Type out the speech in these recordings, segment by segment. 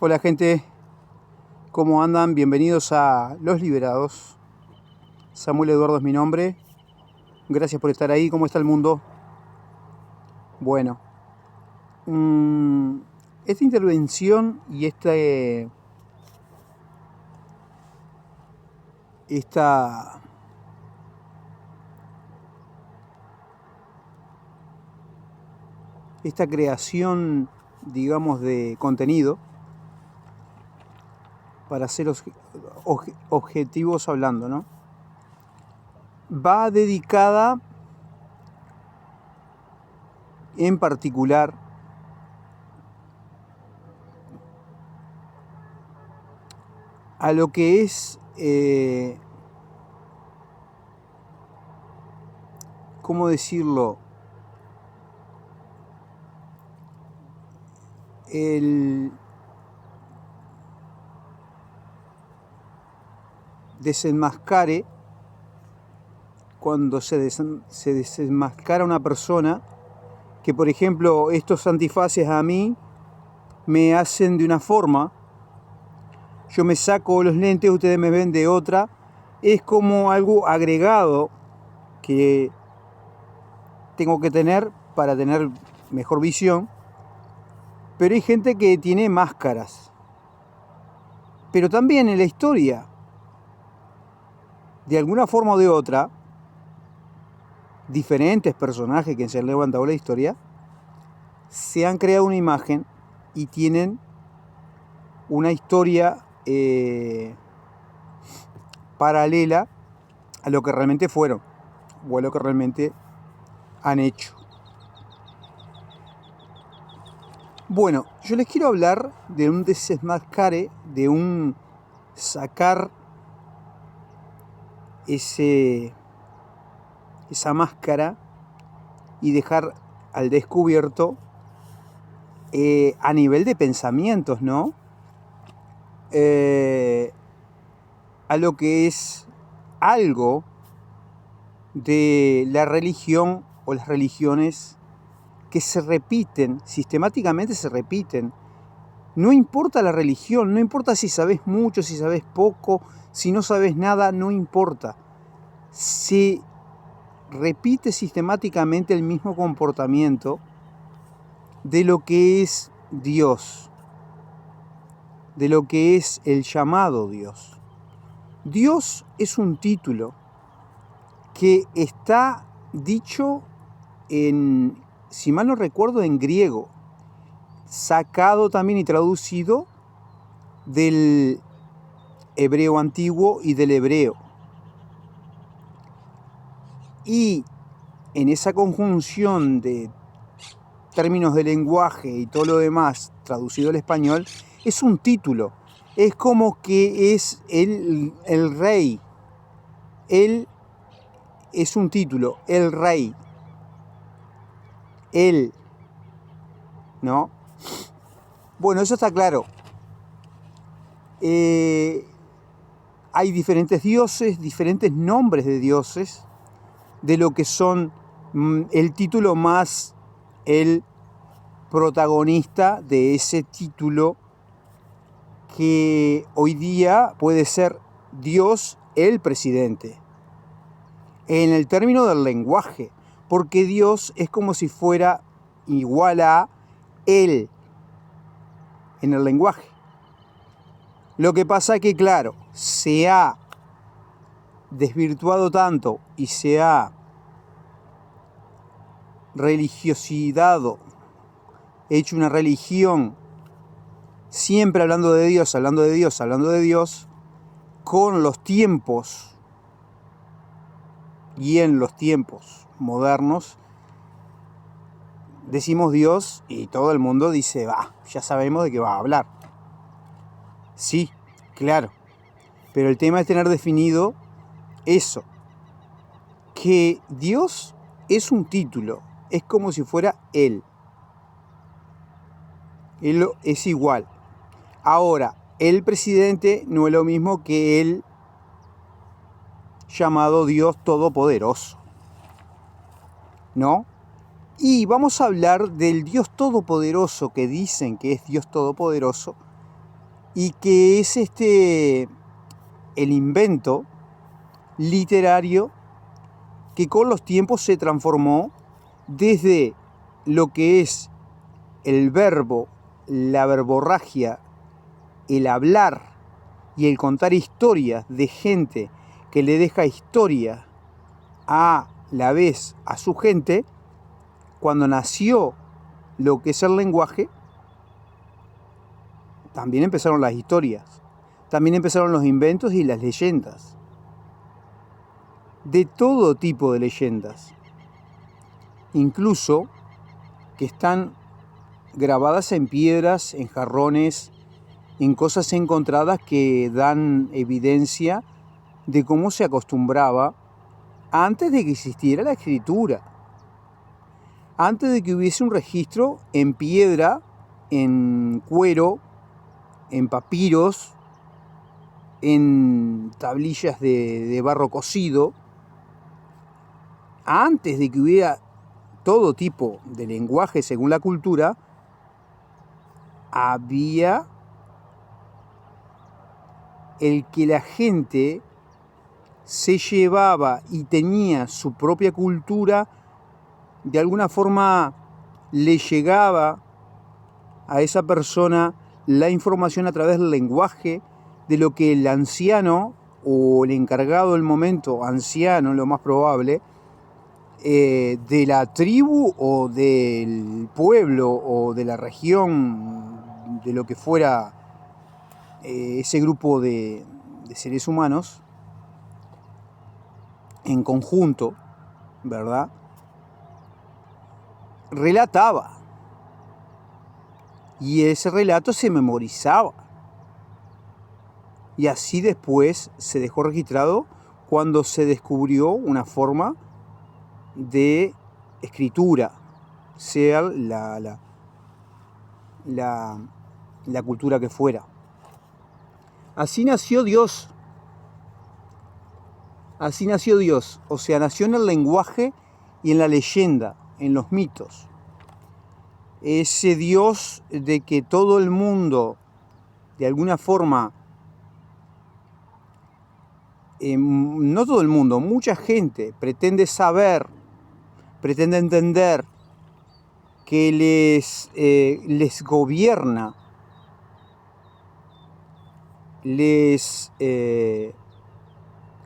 Hola gente, ¿cómo andan? Bienvenidos a Los Liberados. Samuel Eduardo es mi nombre. Gracias por estar ahí. ¿Cómo está el mundo? Bueno, esta intervención y esta creación, digamos, de contenido, para ser objetivos hablando, ¿no? Va dedicada en particular a lo que es, ¿cómo decirlo? El desenmascare, cuando se desenmascara una persona, que por ejemplo estos antifaces a mí me hacen de una forma, yo me saco los lentes, ustedes me ven de otra, es como algo agregado que tengo que tener para tener mejor visión, pero hay gente que tiene máscaras. Pero también en la historia, de alguna forma o de otra, diferentes personajes que se han levantado la historia, se han creado una imagen y tienen una historia paralela a lo que realmente fueron o a lo que realmente han hecho. Bueno, yo les quiero hablar de un desenmascare, de un sacar esa máscara y dejar al descubierto a nivel de pensamientos, ¿no? A lo que es algo de la religión o las religiones que se repiten, sistemáticamente se repiten. No importa la religión, no importa si sabes mucho, si sabes poco, si no sabes nada, no importa. Se repite sistemáticamente el mismo comportamiento de lo que es Dios, de lo que es el llamado Dios. Dios es un título que está dicho en, si mal no recuerdo, en griego, sacado también y traducido del hebreo antiguo y del hebreo. Y en esa conjunción de términos de lenguaje y todo lo demás traducido al español, es un título. Es como que es el rey. Él es un título, el rey. Él, ¿no? Bueno, eso está claro. Hay diferentes dioses, diferentes nombres de dioses, de lo que son el título más el protagonista de ese título, que hoy día puede ser Dios el presidente, en el término del lenguaje, porque Dios es como si fuera igual a Él en el lenguaje. Lo que pasa es que, claro, se ha desvirtuado tanto y se ha religiosidado, hecho una religión, siempre hablando de Dios, hablando de Dios, hablando de Dios, con los tiempos y en los tiempos modernos, decimos Dios y todo el mundo dice, ya sabemos de qué va a hablar. Sí, claro, pero el tema es tener definido eso, que Dios es un título, es como si fuera Él. Él es igual. Ahora, el presidente no es lo mismo que el llamado Dios Todopoderoso, ¿no? Y vamos a hablar del Dios Todopoderoso, que dicen que es Dios Todopoderoso, y que es el invento literario que con los tiempos se transformó desde lo que es el verbo, la verborragia, el hablar y el contar historias de gente que le deja historia a la vez a su gente. Cuando nació lo que es el lenguaje, también empezaron las historias, también empezaron los inventos y las leyendas, de todo tipo de leyendas, incluso que están grabadas en piedras, en jarrones, en cosas encontradas que dan evidencia de cómo se acostumbraba antes de que existiera la escritura, antes de que hubiese un registro en piedra, en cuero, en papiros, en tablillas de barro cocido, antes de que hubiera todo tipo de lenguaje según la cultura, había el que la gente se llevaba y tenía su propia cultura, de alguna forma le llegaba a esa persona la información a través del lenguaje, de lo que el anciano o el encargado del momento, anciano lo más probable, de la tribu o del pueblo o de la región, de lo que fuera ese grupo de seres humanos, en conjunto, ¿verdad? Relataba. Y ese relato se memorizaba. Y así después se dejó registrado cuando se descubrió una forma de escritura, sea la cultura que fuera. Así nació Dios. Así nació Dios. O sea, nació en el lenguaje y en la leyenda, en los mitos. Ese Dios de que todo el mundo, de alguna forma, no todo el mundo, mucha gente pretende saber, pretende entender, que les gobierna, les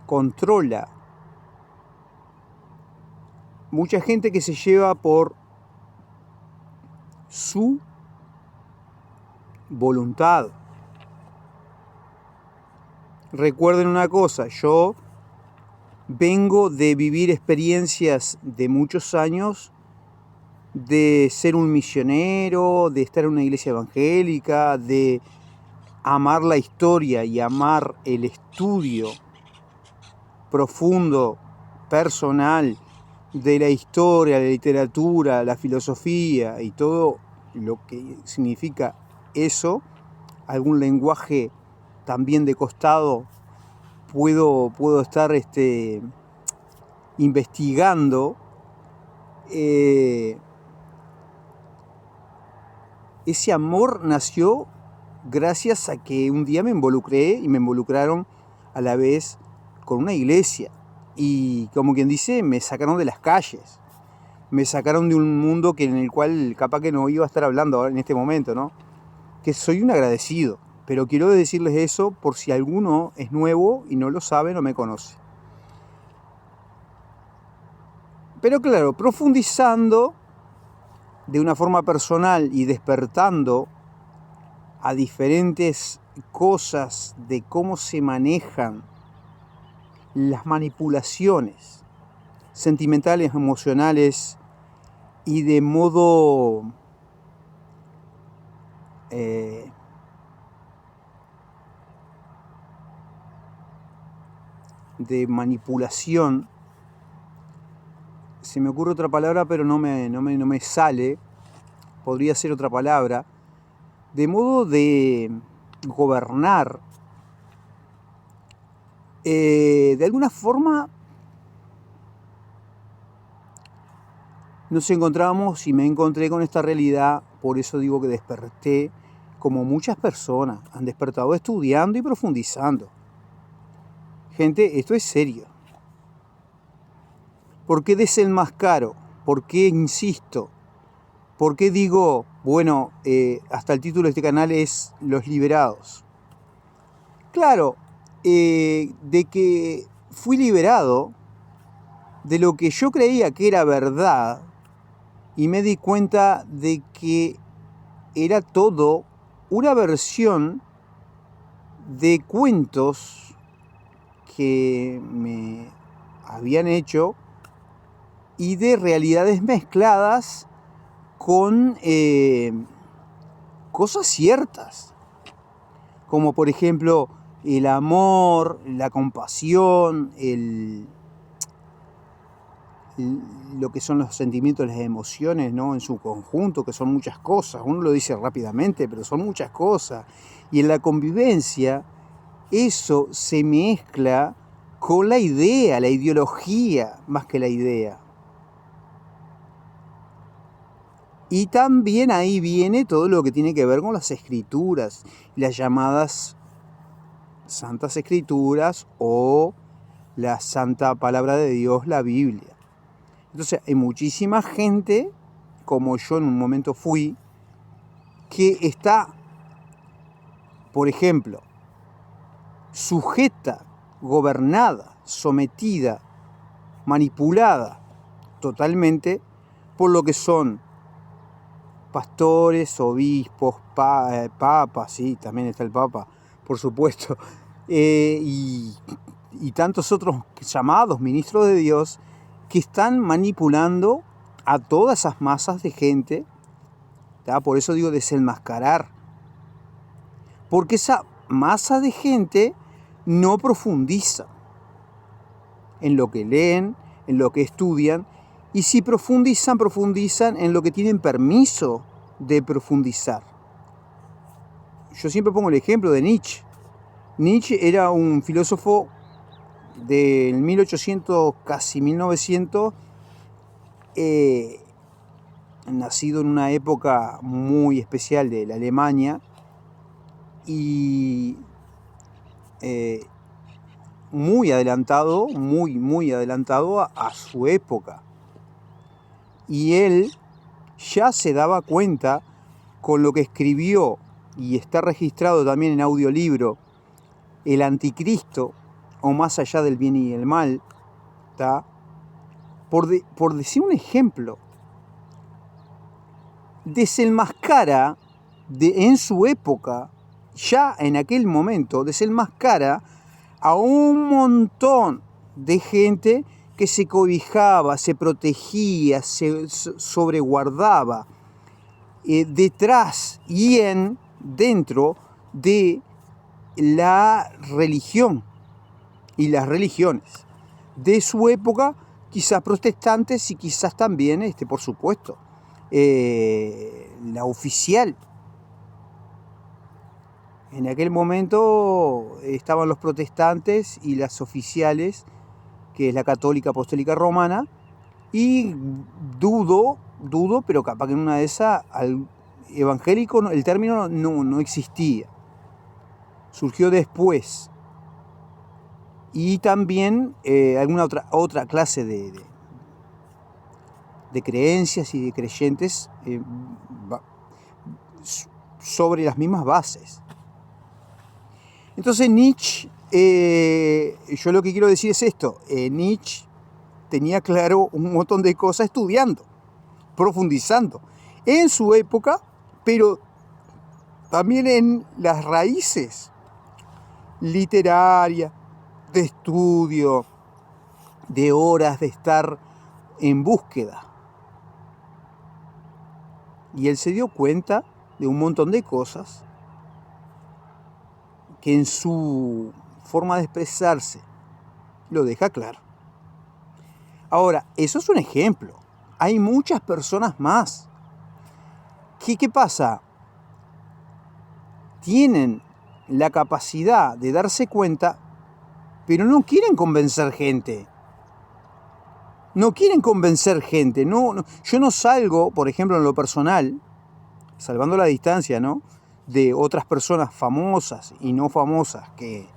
controla. Mucha gente que se lleva por su voluntad. Recuerden una cosa, yo vengo de vivir experiencias de muchos años, de ser un misionero, de estar en una iglesia evangélica, de amar la historia y amar el estudio profundo, personal, de la historia, la literatura, la filosofía y todo lo que significa eso. Algún lenguaje también de costado puedo estar investigando. Ese amor nació gracias a que un día me involucré y me involucraron a la vez con una iglesia. Y como quien dice, me sacaron de las calles. Me sacaron de un mundo en el cual capaz que no iba a estar hablando ahora en este momento, ¿no? Que soy un agradecido. Pero quiero decirles eso por si alguno es nuevo y no lo sabe, no me conoce. Pero claro, profundizando de una forma personal y despertando a diferentes cosas de cómo se manejan las manipulaciones sentimentales, emocionales y de modo de manipulación. Se me ocurre otra palabra, pero no me sale. Podría ser otra palabra. De modo de gobernar. De alguna forma nos encontramos y me encontré con esta realidad. Por eso digo que desperté como muchas personas, han despertado estudiando y profundizando. Gente, esto es serio. ¿Por qué desenmascaro? ¿Por qué insisto? ¿Por qué digo, bueno, hasta el título de este canal es Los Liberados? Claro, de que fui liberado de lo que yo creía que era verdad y me di cuenta de que era todo una versión de cuentos que me habían hecho y de realidades mezcladas con cosas ciertas, como por ejemplo el amor, la compasión, lo que son los sentimientos, las emociones, ¿no? En su conjunto, que son muchas cosas. Uno lo dice rápidamente, pero son muchas cosas. Y en la convivencia, eso se mezcla con la idea, la ideología, más que la idea. Y también ahí viene todo lo que tiene que ver con las escrituras, las llamadas santas escrituras o la santa palabra de Dios, la Biblia. Entonces hay muchísima gente, como yo en un momento fui, que está, por ejemplo, sujeta, gobernada, sometida, manipulada totalmente por lo que son pastores, obispos, papas, sí, también está el papa, por supuesto, y tantos otros llamados ministros de Dios que están manipulando a todas esas masas de gente, ¿tá? Por eso digo desenmascarar, porque esa masa de gente no profundiza en lo que leen, en lo que estudian, y si profundizan en lo que tienen permiso de profundizar. Yo siempre pongo el ejemplo de Nietzsche. Nietzsche era un filósofo del 1800, casi 1900, nacido en una época muy especial de la Alemania y muy adelantado, muy adelantado a su época. Y él ya se daba cuenta con lo que escribió, y está registrado también en audiolibro, El Anticristo, o Más allá del bien y el mal, ¿tá? Por decir un ejemplo, desenmascara en su época, ya en aquel momento, desenmascara a un montón de gente que se cobijaba, se protegía, se sobreguardaba detrás y dentro de la religión y las religiones de su época, quizás protestantes y quizás también, por supuesto, la oficial. En aquel momento estaban los protestantes y las oficiales, que es la católica apostólica romana, y dudo, pero capaz que en una de esas, al evangélico, el término no existía. Surgió después. Y también alguna otra clase de creencias y de creyentes sobre las mismas bases. Entonces Nietzsche, yo lo que quiero decir es esto, Nietzsche tenía claro un montón de cosas estudiando, profundizando en su época, pero también en las raíces literarias, de estudio, de horas de estar en búsqueda. Y él se dio cuenta de un montón de cosas que en su forma de expresarse lo deja claro. Ahora, eso es un ejemplo. Hay muchas personas más. ¿Qué pasa? Tienen la capacidad de darse cuenta, pero no quieren convencer gente. No quieren convencer gente. No, yo no salgo, por ejemplo, en lo personal, salvando la distancia, ¿no? de otras personas famosas y no famosas que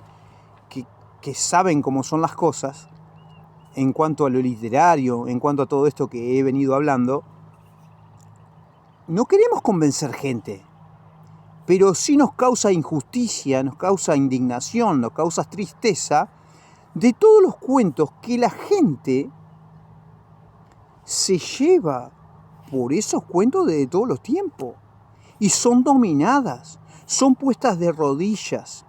saben cómo son las cosas en cuanto a lo literario, en cuanto a todo esto que he venido hablando, no queremos convencer gente, pero sí nos causa injusticia, nos causa indignación, nos causa tristeza de todos los cuentos que la gente se lleva por esos cuentos de todos los tiempos y son dominadas, son puestas de rodillas,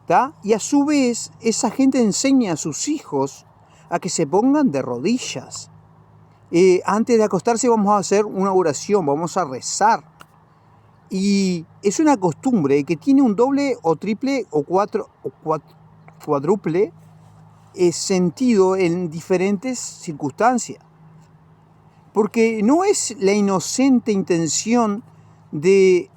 ¿tá? Y a su vez esa gente enseña a sus hijos a que se pongan de rodillas. Antes de acostarse vamos a hacer una oración, vamos a rezar. Y es una costumbre que tiene un doble o triple o cuádruple sentido en diferentes circunstancias. Porque no es la inocente intención de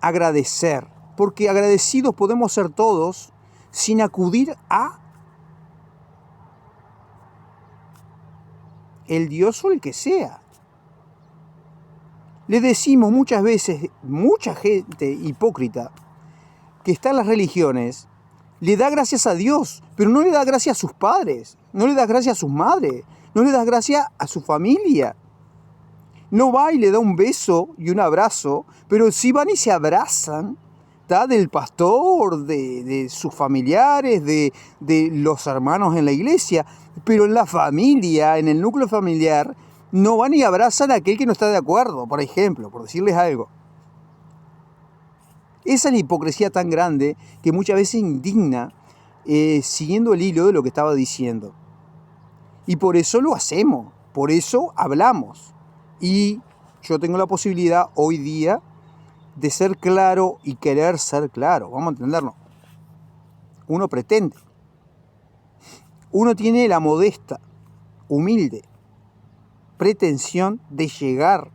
agradecer, porque agradecidos podemos ser todos sin acudir a el Dios o el que sea. Le decimos muchas veces, mucha gente hipócrita que está en las religiones, le da gracias a Dios, pero no le da gracias a sus padres, no le da gracias a sus madres, no le da gracias a su familia. No va y le da un beso y un abrazo, pero sí van y se abrazan, ¿tá? Del pastor, de sus familiares, de los hermanos en la iglesia, pero en la familia, en el núcleo familiar, no van y abrazan a aquel que no está de acuerdo, por ejemplo, por decirles algo. Esa es la hipocresía tan grande que muchas veces indigna, siguiendo el hilo de lo que estaba diciendo. Y por eso lo hacemos, por eso hablamos. Y yo tengo la posibilidad hoy día de ser claro y querer ser claro. Vamos a entendernos. Uno pretende. Uno tiene la modesta, humilde pretensión de llegar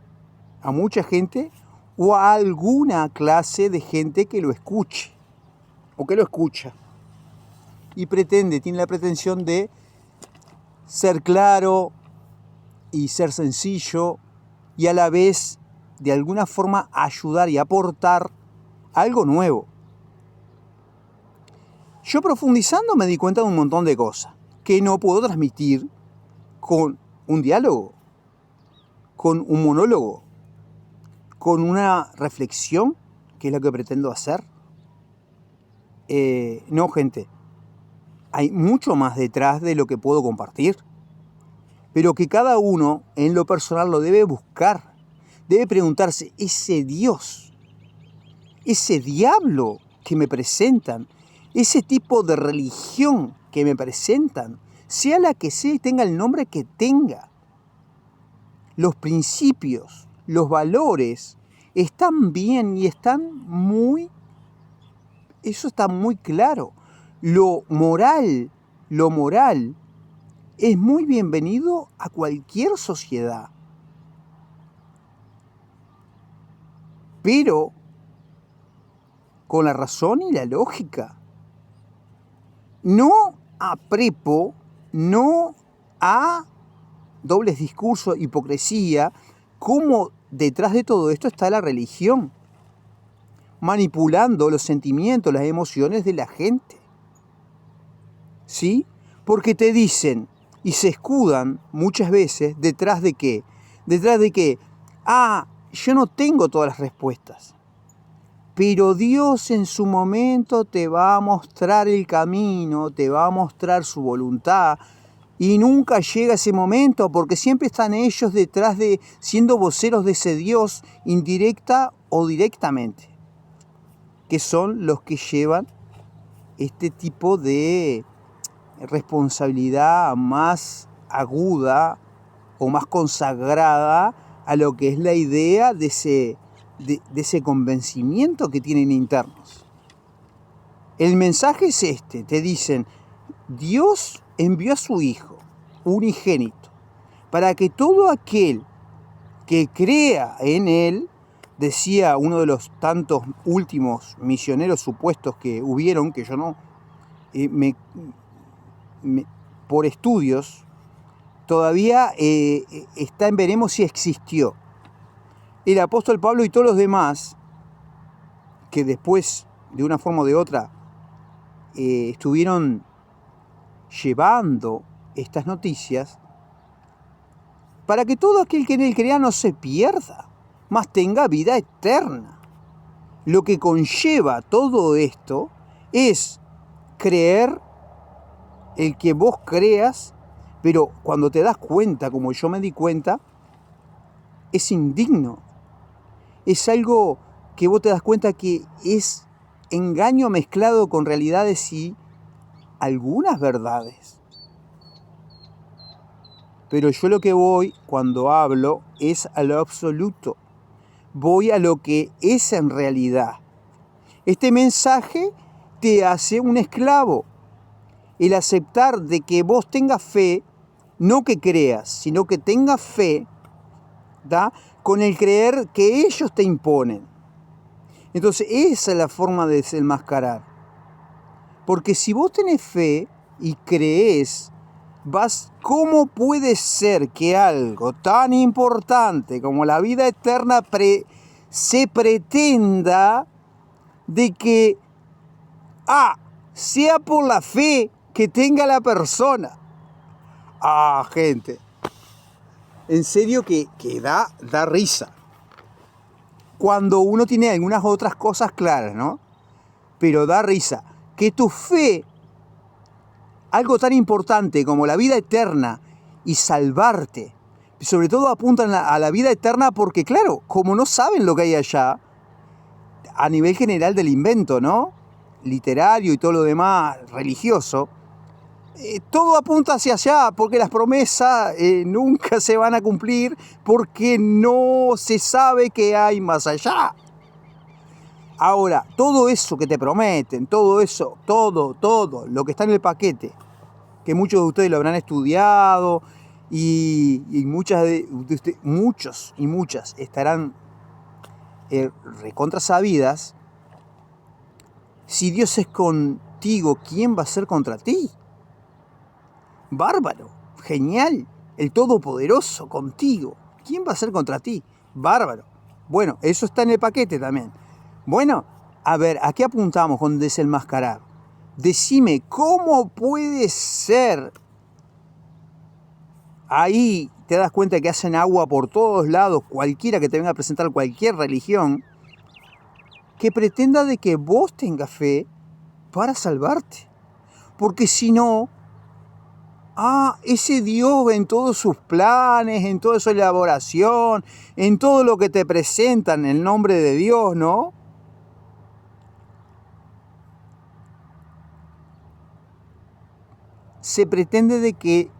a mucha gente o a alguna clase de gente que lo escuche o que lo escucha. Y tiene la pretensión de ser claro y ser sencillo y a la vez de alguna forma ayudar y aportar algo nuevo. Yo profundizando me di cuenta de un montón de cosas que no puedo transmitir con un diálogo, con un monólogo, con una reflexión, que es lo que pretendo hacer. No, gente, hay mucho más detrás de lo que puedo compartir, pero que cada uno en lo personal lo debe buscar, debe preguntarse, ese Dios, ese diablo que me presentan, ese tipo de religión que me presentan, sea la que sea y tenga el nombre que tenga, los principios, los valores están bien y eso está muy claro. Lo moral es muy bienvenido a cualquier sociedad. Pero con la razón y la lógica. No a prepo, no a dobles discursos, hipocresía, como detrás de todo esto está la religión, manipulando los sentimientos, las emociones de la gente. ¿Sí? Porque te dicen y se escudan muchas veces detrás de qué? Detrás de que, yo no tengo todas las respuestas, pero Dios en su momento te va a mostrar el camino, te va a mostrar su voluntad. Y nunca llega ese momento porque siempre están ellos detrás de siendo voceros de ese Dios indirecta o directamente, que son los que llevan este tipo de responsabilidad más aguda o más consagrada a lo que es la idea de ese convencimiento que tienen internos. El mensaje es este, te dicen, Dios envió a su Hijo, unigénito, para que todo aquel que crea en Él, decía uno de los tantos últimos misioneros supuestos que hubieron, que yo no, por estudios, todavía está en veremos si existió. El apóstol Pablo y todos los demás que después, de una forma o de otra, estuvieron llevando estas noticias para que todo aquel que en él crea no se pierda, mas tenga vida eterna. Lo que conlleva todo esto es creer, el que vos creas, pero cuando te das cuenta, como yo me di cuenta, es indigno. Es algo que vos te das cuenta que es engaño mezclado con realidades y algunas verdades. Pero yo lo que voy cuando hablo es a lo absoluto. Voy a lo que es en realidad. Este mensaje te hace un esclavo. El aceptar de que vos tengas fe, no que creas, sino que tengas fe, ¿da? Con el creer que ellos te imponen. Entonces esa es la forma de desenmascarar. Porque si vos tenés fe y crees, ¿cómo puede ser que algo tan importante como la vida eterna se pretenda de que sea por la fe que tenga la persona? Gente, en serio que da risa. Cuando uno tiene algunas otras cosas claras, ¿no? Pero da risa. Que tu fe, algo tan importante como la vida eterna y salvarte, sobre todo apuntan a la vida eterna porque, claro, como no saben lo que hay allá, a nivel general del invento, ¿no? Literario y todo lo demás, religioso, todo apunta hacia allá porque las promesas nunca se van a cumplir porque no se sabe qué hay más allá. Ahora, todo eso que te prometen, todo eso, todo, lo que está en el paquete, que muchos de ustedes lo habrán estudiado y muchos y muchas estarán recontra sabidas. Si Dios es contigo, ¿quién va a ser contra ti? Bárbaro, genial, el Todopoderoso contigo. ¿Quién va a ser contra ti? Bárbaro. Bueno, eso está en el paquete también. Bueno, a ver, ¿a qué apuntamos con desenmascarar? Decime, ¿cómo puede ser? Ahí te das cuenta que hacen agua por todos lados, cualquiera que te venga a presentar cualquier religión, que pretenda de que vos tengas fe para salvarte. Porque si no, ese Dios en todos sus planes, en toda su elaboración, en todo lo que te presentan en el nombre de Dios, ¿no? Se pretende de que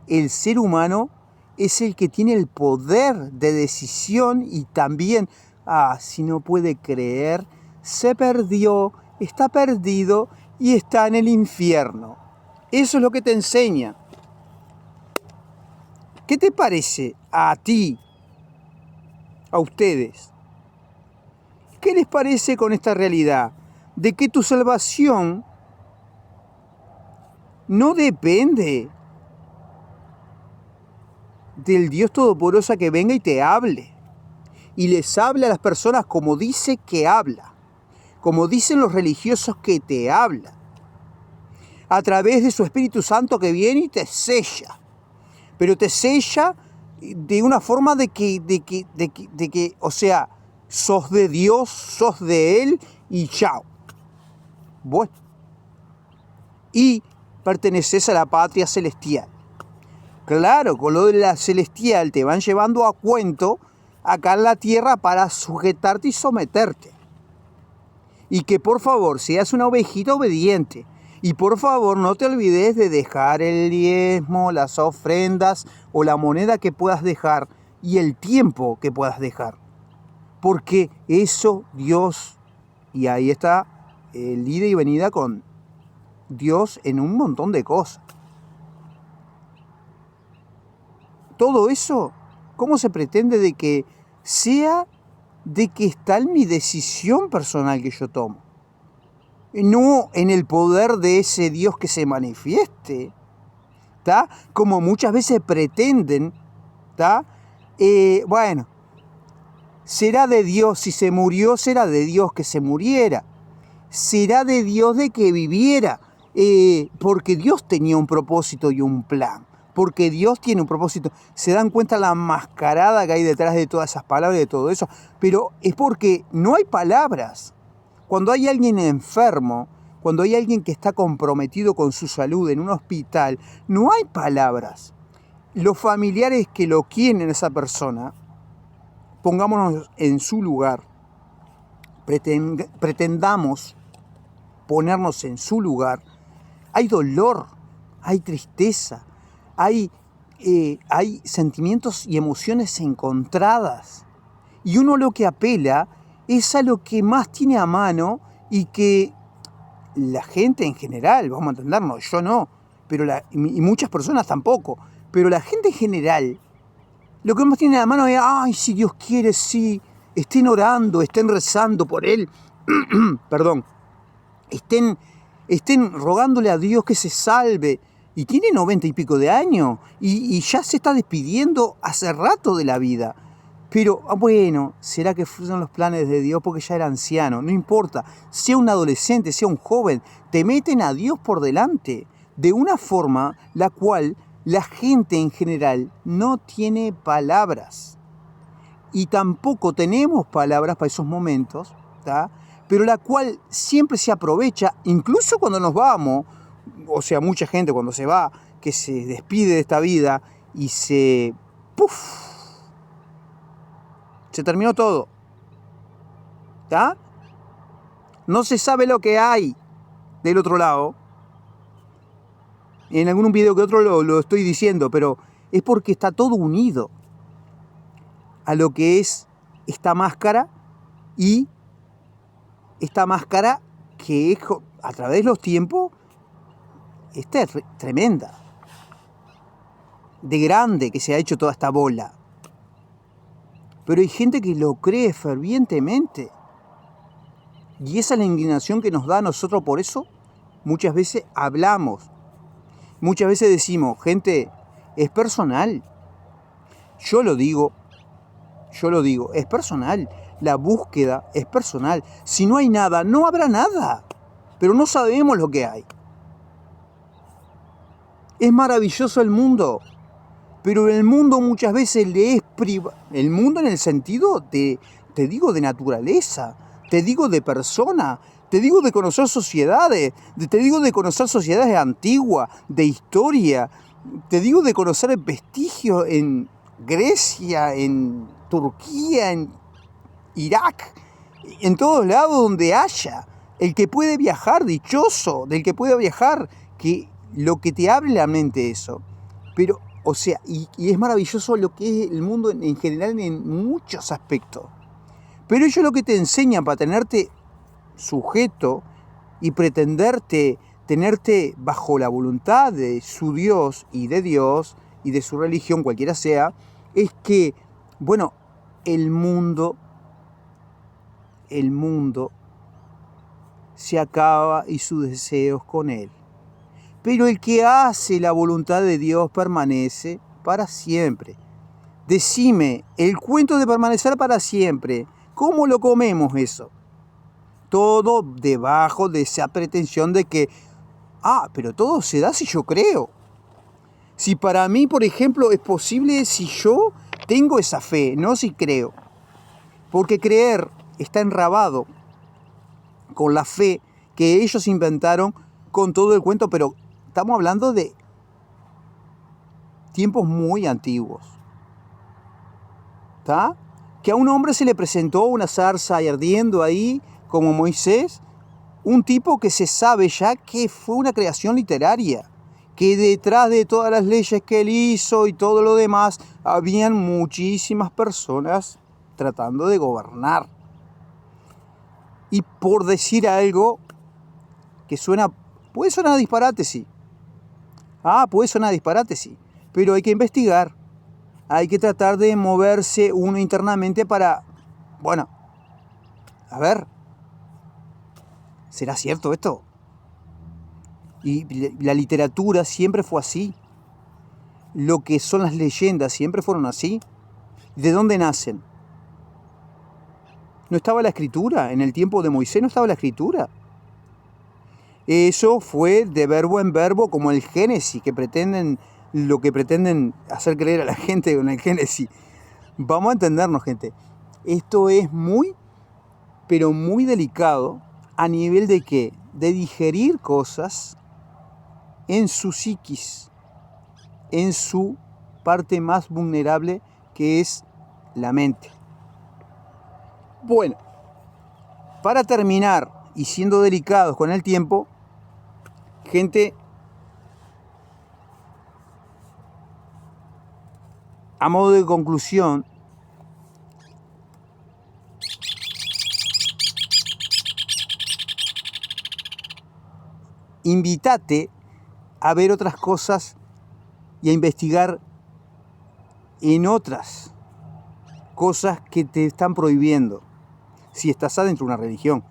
el ser humano es el que tiene el poder de decisión y también, si no puede creer, se perdió, está perdido y está en el infierno. Eso es lo que te enseña. ¿Qué te parece a ti, a ustedes? ¿Qué les parece con esta realidad de que tu salvación no depende del Dios Todopoderoso que venga y te hable? Y les habla a las personas como dice que habla, como dicen los religiosos que te habla, a través de su Espíritu Santo que viene y te sella. Pero te sella de una forma de que, o sea, sos de Dios, sos de Él y chao. Bueno. Y perteneces a la patria celestial. Claro, con lo de la celestial te van llevando a cuento acá en la tierra para sujetarte y someterte. Y que por favor seas una ovejita obediente. Y por favor no te olvides de dejar el diezmo, las ofrendas o la moneda que puedas dejar y el tiempo que puedas dejar. Porque eso Dios, y ahí está el ida y venida con Dios en un montón de cosas. Todo eso, ¿cómo se pretende de que sea de que está en mi decisión personal que yo tomo? No en el poder de ese Dios que se manifieste, ¿tá? Como muchas veces pretenden, ¿tá? Bueno, Será de Dios, si se murió, será de Dios que se muriera. Será de Dios de que viviera, porque Dios tenía un propósito y un plan. Porque Dios tiene un propósito. Se dan cuenta la mascarada que hay detrás de todas esas palabras y de todo eso. Pero es porque no hay palabras. Cuando hay alguien enfermo, cuando hay alguien que está comprometido con su salud en un hospital, no hay palabras. Los familiares que lo quieren a esa persona, pongámonos en su lugar, pretendamos ponernos en su lugar. Hay dolor, hay tristeza, hay sentimientos y emociones encontradas. Y uno lo que apela es a lo que más tiene a mano y que la gente en general, vamos a entendernos, yo no, pero y muchas personas tampoco, pero la gente en general, lo que más tiene a mano es, ay, si Dios quiere, sí, estén orando, estén rezando por Él, perdón, estén rogándole a Dios que se salve. Y tiene 90 y pico de años y ya se está despidiendo hace rato de la vida. Pero bueno, será que fueron los planes de Dios porque ya era anciano. No importa, sea un adolescente, sea un joven, te meten a Dios por delante de una forma la cual la gente en general no tiene palabras. Y tampoco tenemos palabras para esos momentos, ¿tá? Pero la cual siempre se aprovecha, incluso cuando nos vamos. O sea, mucha gente cuando se va, que se despide de esta vida y se terminó todo. ¿Está? No se sabe lo que hay del otro lado. En algún video que otro lo estoy diciendo, pero es porque está todo unido a lo que es esta máscara, y esta máscara que es, a través de los tiempos, esta es tremenda, de grande que se ha hecho toda esta bola. Pero hay gente que lo cree fervientemente. Y esa es la indignación que nos da a nosotros. Por eso muchas veces hablamos. Muchas veces decimos, gente, es personal. Yo lo digo, es personal. La búsqueda es personal. Si no hay nada, no habrá nada. Pero no sabemos lo que hay. Es maravilloso el mundo, pero el mundo muchas veces le es privado. El mundo en el sentido de, te digo, de naturaleza, te digo de persona, te digo de conocer sociedades, te digo de conocer sociedades antiguas, de historia, te digo de conocer vestigios en Grecia, en Turquía, en Irak, en todos lados donde haya. El que puede viajar, dichoso, del que pueda viajar, que lo que te abre la mente eso. Pero, o sea, y es maravilloso lo que es el mundo en general en muchos aspectos. Pero ellos lo que te enseñan para tenerte sujeto y tenerte bajo la voluntad de su Dios y de su religión, cualquiera sea, es que, bueno, el mundo se acaba y sus deseos con él. Pero el que hace la voluntad de Dios permanece para siempre. Decime, el cuento de permanecer para siempre, ¿cómo lo comemos eso? Todo debajo de esa pretensión de que, pero todo se da si yo creo. Si para mí, por ejemplo, es posible si yo tengo esa fe, no si creo. Porque creer está enrabado con la fe que ellos inventaron con todo el cuento, pero estamos hablando de tiempos muy antiguos. ¿Está? Que a un hombre se le presentó una zarza ardiendo ahí, como Moisés, un tipo que se sabe ya que fue una creación literaria, que detrás de todas las leyes que él hizo y todo lo demás, habían muchísimas personas tratando de gobernar. Y por decir algo que puede sonar a disparate, sí. Puede sonar a disparate, sí. Pero hay que investigar. Hay que tratar de moverse uno internamente para, bueno, a ver, ¿será cierto esto? Y la literatura siempre fue así. Lo que son las leyendas siempre fueron así. ¿De dónde nacen? ¿No estaba la escritura? En el tiempo de Moisés no estaba la escritura. Eso fue de verbo en verbo, como el Génesis, lo que pretenden hacer creer a la gente con el Génesis. Vamos a entendernos, gente. Esto es muy, pero muy delicado a nivel de qué? De digerir cosas en su psiquis, en su parte más vulnerable, que es la mente. Bueno, para terminar, y siendo delicados con el tiempo, gente, a modo de conclusión, invítate a ver otras cosas y a investigar en otras cosas que te están prohibiendo, si estás adentro de una religión.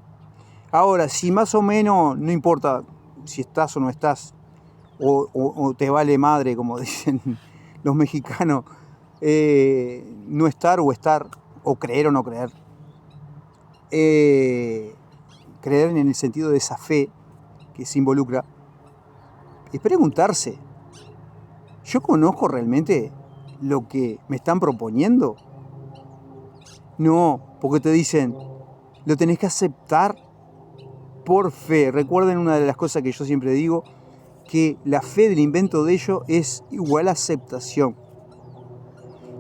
Ahora, si más o menos, no importa si estás o no estás, o te vale madre, como dicen los mexicanos, no estar o estar, o creer o no creer. Creer en el sentido de esa fe que se involucra, es preguntarse, ¿yo conozco realmente lo que me están proponiendo? No, porque te dicen, lo tenés que aceptar por fe. Recuerden una de las cosas que yo siempre digo, que la fe del invento de ellos es igual a aceptación.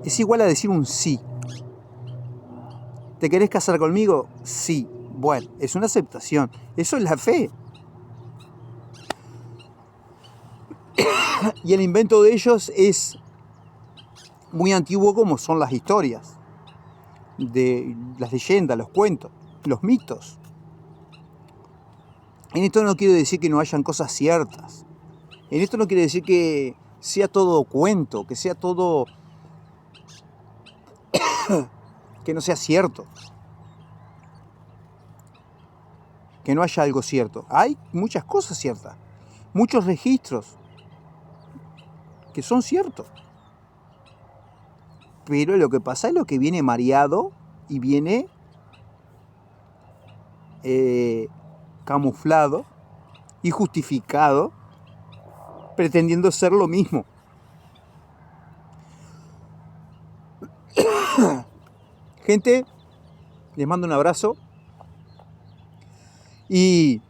Es igual a decir un sí. ¿Te querés casar conmigo? Sí. Bueno, es una aceptación. Eso es la fe. Y el invento de ellos es muy antiguo, como son las historias, de las leyendas, los cuentos, los mitos. En esto no quiero decir que no hayan cosas ciertas. En esto no quiere decir que sea todo cuento, que sea todo, que no sea cierto, que no haya algo cierto. Hay muchas cosas ciertas, muchos registros que son ciertos. Pero lo que pasa es lo que viene mareado y viene camuflado y justificado, pretendiendo ser lo mismo. Gente, les mando un abrazo y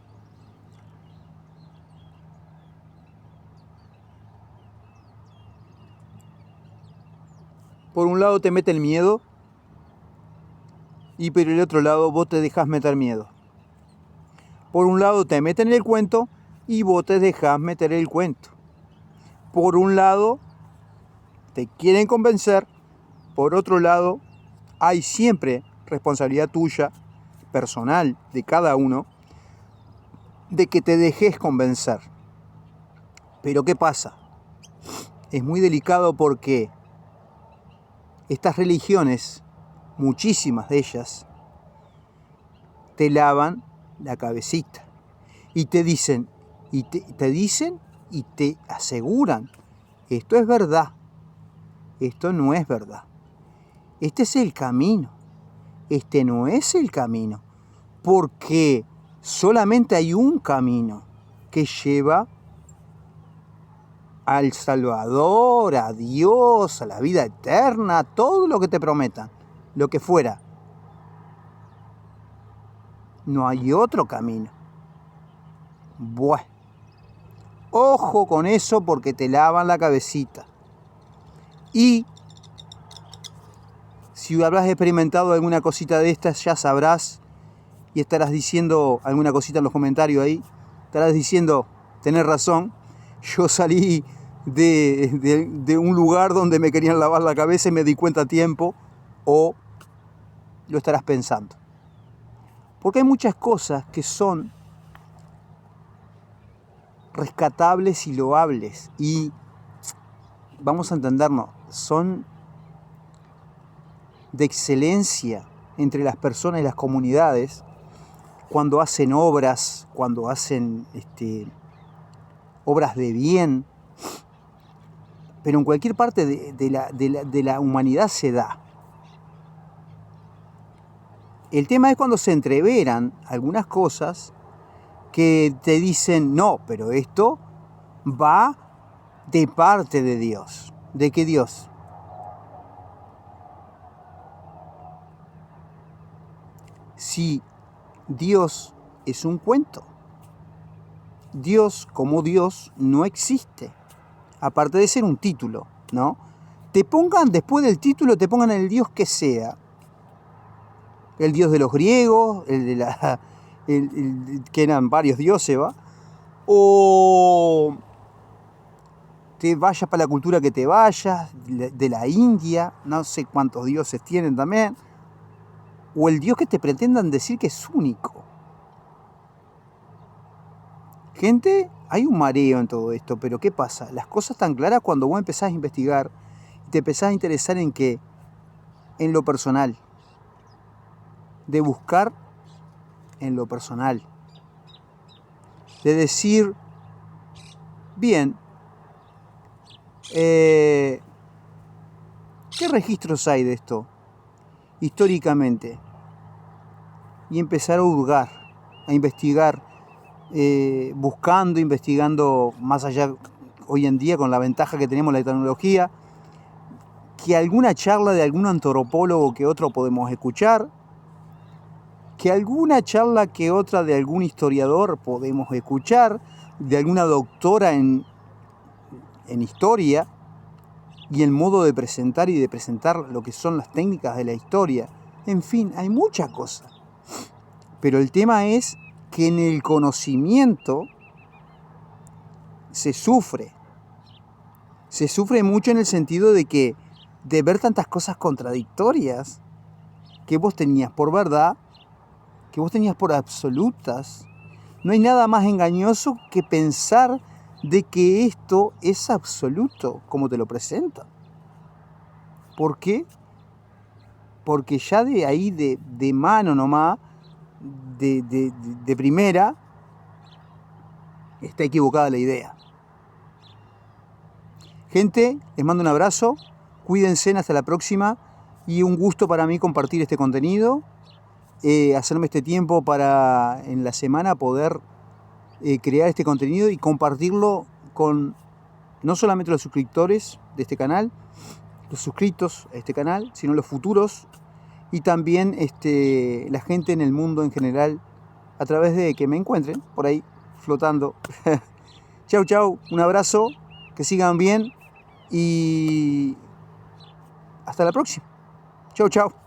por un lado te mete el miedo y por el otro lado vos te dejás meter miedo. Por un lado te meten en el cuento y vos te dejás meter el cuento. Por un lado te quieren convencer, por otro lado hay siempre responsabilidad tuya, personal, de cada uno, de que te dejes convencer. Pero ¿qué pasa? Es muy delicado porque estas religiones, muchísimas de ellas, te lavan la cabecita y te dicen, y te aseguran, esto es verdad, esto no es verdad, este es el camino, este no es el camino, porque solamente hay un camino que lleva al Salvador, a Dios, a la vida eterna, todo lo que te prometan, lo que fuera. No hay otro camino. Bueno, ojo con eso porque te lavan la cabecita. Y si habrás experimentado alguna cosita de estas, ya sabrás y estarás diciendo alguna cosita en los comentarios ahí. Estarás diciendo, tenés razón, yo salí de un lugar donde me querían lavar la cabeza y me di cuenta a tiempo, o lo estarás pensando. Porque hay muchas cosas que son rescatables y loables y, vamos a entendernos, son de excelencia entre las personas y las comunidades cuando hacen obras, cuando hacen obras de bien, pero en cualquier parte de la humanidad se da. El tema es cuando se entreveran algunas cosas que te dicen, no, pero esto va de parte de Dios. ¿De qué Dios? Si Dios es un cuento, Dios como Dios no existe, aparte de ser un título, ¿no? Te pongan, después del título, te pongan el Dios que sea. El Dios de los griegos, que eran varios dioses, ¿va? O te vayas para la cultura que te vayas, de la India, no sé cuántos dioses tienen también. O el Dios que te pretendan decir que es único. Gente, hay un mareo en todo esto, pero ¿qué pasa? Las cosas están claras cuando vos empezás a investigar y te empezás a interesar en qué, en lo personal, de buscar en lo personal, de decir, bien, ¿qué registros hay de esto históricamente? Y empezar a hurgar, a investigar, investigando más allá hoy en día con la ventaja que tenemos la tecnología, que alguna charla de algún antropólogo que otro podemos escuchar, que alguna charla que otra de algún historiador podemos escuchar, de alguna doctora en historia y el modo de presentar y de presentar lo que son las técnicas de la historia. En fin, hay muchas cosas. Pero el tema es que en el conocimiento se sufre. Se sufre mucho en el sentido de que de ver tantas cosas contradictorias que vos tenías por verdad, que vos tenías por absolutas. No hay nada más engañoso que pensar de que esto es absoluto, como te lo presentan. ¿Por qué? Porque ya de ahí, de mano nomás, de primera, está equivocada la idea. Gente, les mando un abrazo, cuídense hasta la próxima y un gusto para mí compartir este contenido, hacerme este tiempo para en la semana poder crear este contenido y compartirlo con no solamente los suscriptores de este canal, los suscritos a este canal, sino los futuros y también la gente en el mundo en general a través de que me encuentren por ahí flotando. Chau, chau, un abrazo, que sigan bien y hasta la próxima. Chau, chau.